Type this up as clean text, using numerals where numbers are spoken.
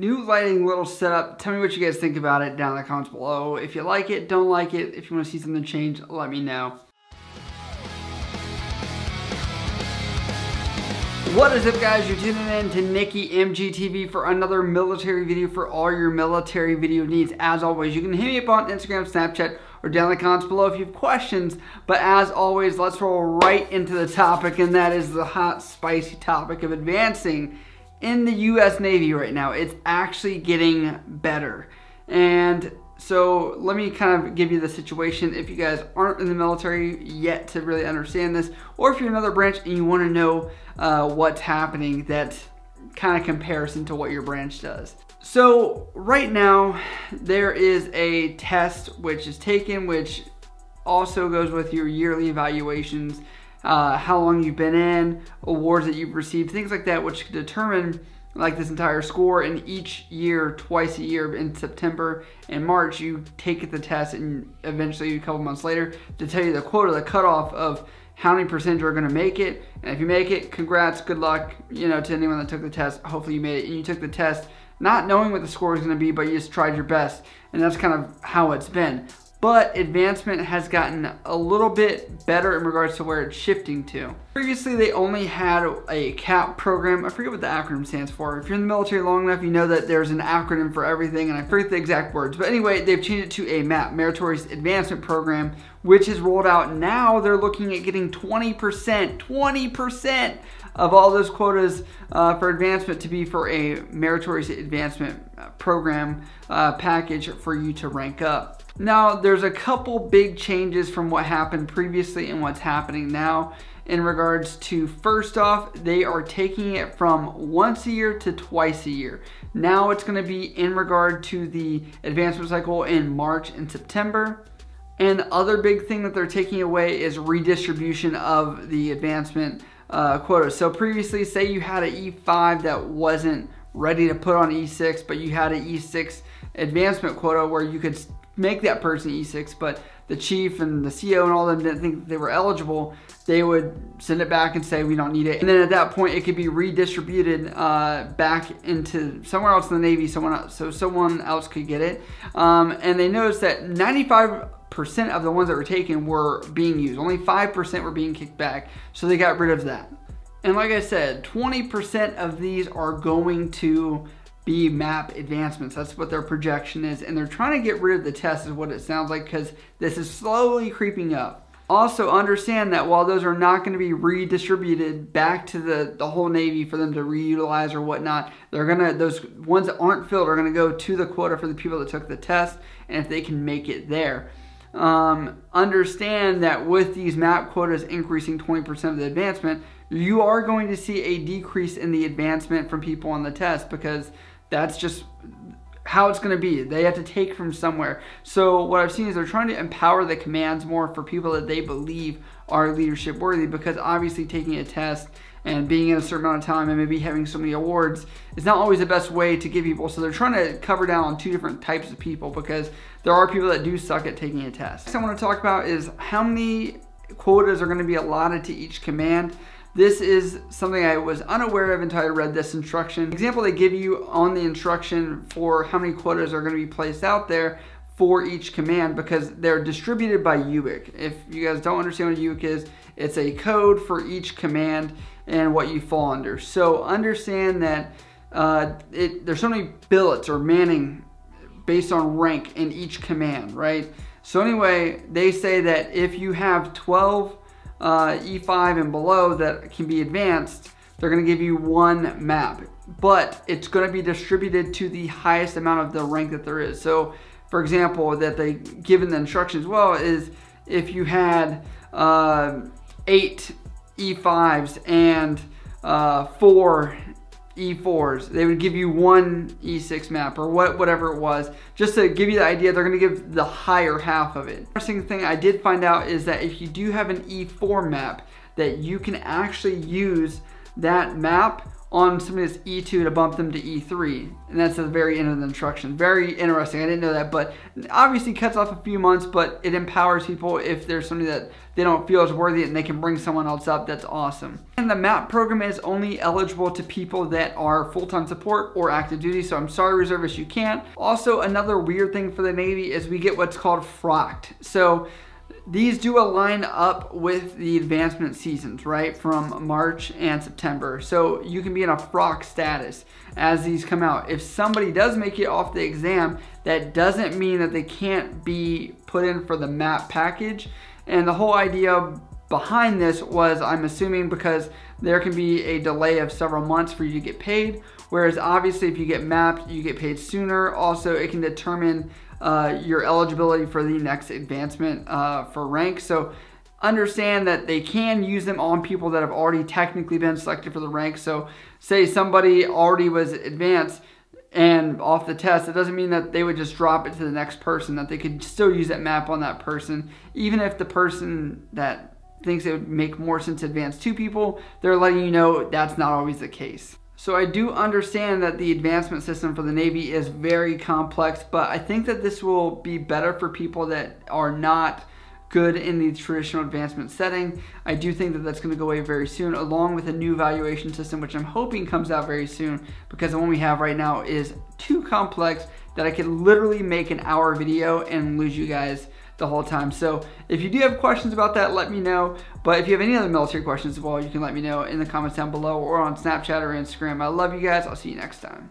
new lighting little setup. Tell me what you guys think about it down in the comments below. If you like it, don't like it. If you want to see something change, let me know. What is up, guys? You're tuning in to Nikki MGTV for another military video for all your military video needs. As always, you can hit me up on Instagram, Snapchat, or down in the comments below if you have questions. But as always, let's roll right into the topic, and that is the hot, spicy topic of advancing in the U.S. Navy right now. It's actually getting better. And so let me kind of give you the situation if you guys aren't in the military yet to really understand this, or if you're in another branch and you want to know what's happening that kind of comparison to what your branch does. So right now there is a test which is taken, which also goes with your yearly evaluations, how long you've been in, awards that you've received, things like that, which can determine like this entire score. And each year, twice a year in September and March, you take the test, and eventually a couple months later to tell you the quota, the cutoff of how many percent are going to make it. And if you make it, congrats, good luck, you know, to anyone that took the test. Hopefully you made it, and you took the test not knowing what the score is going to be, but you just tried your best, and that's kind of how it's been. But advancement has gotten a little bit better in regards to where it's shifting to. Previously, they only had a CAP program. I forget what the acronym stands for. If you're in the military long enough, you know that there's an acronym for everything, and I forget the exact words. But anyway, they've changed it to a MAP, Meritorious Advancement Program, which is rolled out. Now they're looking at getting 20% of all those quotas for advancement to be for a Meritorious Advancement Program package for you to rank up. Now, there's a couple big changes from what happened previously and what's happening now in regards to, first off, they are taking it from once a year to twice a year. Now it's going to be in regard to the advancement cycle in March and September. And the other big thing that they're taking away is redistribution of the advancement quota. So previously, say you had an E5 that wasn't ready to put on E6, but you had an E6 advancement quota where you could make that person E6, but the chief and the CO and all of them didn't think that they were eligible, they would send it back and say we don't need it. And then at that point, it could be redistributed back into somewhere else in the Navy, so someone else could get it. And they noticed that 95% of the ones that were taken were being used. Only 5% were being kicked back, so they got rid of that. And like I said, 20% of these are going to be MAP advancements. That's what their projection is, and they're trying to get rid of the test is what it sounds like, because this is slowly creeping up. Also understand that while those are not going to be redistributed back to the whole Navy for them to reutilize or whatnot, they're gonna, those ones that aren't filled are going to go to the quota for the people that took the test, and if they can make it there. Understand that with these MAP quotas increasing 20% of the advancement, you are going to see a decrease in the advancement from people on the test, because that's just how it's going to be. They have to take from somewhere. So what I've seen is they're trying to empower the commands more for people that they believe are leadership worthy, because obviously taking a test and being in a certain amount of time and maybe having so many awards is not always the best way to give people. So they're trying to cover down on two different types of people, because there are people that do suck at taking a test. Next I want to talk about is how many quotas are going to be allotted to each command. This is something I was unaware of until I read this instruction. The example they give you on the instruction for how many quotas are going to be placed out there for each command, because they're distributed by UIC. If you guys don't understand what UIC is, it's a code for each command and what you fall under. So understand that there's so many billets or manning based on rank in each command, right? So anyway, they say that if you have 12 E5 and below that can be advanced, they're going to give you one map, but it's going to be distributed to the highest amount of the rank that there is. So for example, that they give in the instructions as well is if you had 8 E5s and 4 E4s, they would give you one E6 map or whatever it was, just to give you the idea. They're going to give the higher half of it. Interesting thing I did find out is that if you do have an E4 map, that you can actually use that map on somebody that's E2 to bump them to E3. And that's at the very end of the instructions. Very interesting. I didn't know that, but obviously cuts off a few months, but it empowers people if there's somebody that they don't feel is worthy and they can bring someone else up. That's awesome. And the MAP program is only eligible to people that are full-time support or active duty. So I'm sorry, reservists, you can't. Also, another weird thing for the Navy is we get what's called frocked. So these do align up with the advancement seasons, right, from March and September. So you can be in a frock status as these come out. If somebody does make it off the exam, that doesn't mean that they can't be put in for the MAP package. And the whole idea behind this was, I'm assuming, because there can be a delay of several months for you to get paid, whereas obviously if you get mapped, you get paid sooner. Also, it can determine your eligibility for the next advancement for rank. So understand that they can use them on people that have already technically been selected for the rank. So say somebody already was advanced and off the test, it doesn't mean that they would just drop it to the next person, that they could still use that map on that person, even if the person that thinks it would make more sense to advance two people, they're letting you know that's not always the case. So I do understand that the advancement system for the Navy is very complex, but I think that this will be better for people that are not good in the traditional advancement setting. I do think that that's going to go away very soon, along with a new evaluation system, which I'm hoping comes out very soon, because the one we have right now is too complex that I could literally make an hour video and lose you guys the whole time. So if you do have questions about that, let me know. But if you have any other military questions as well, you can let me know in the comments down below or on Snapchat or Instagram. I love you guys. I'll see you next time.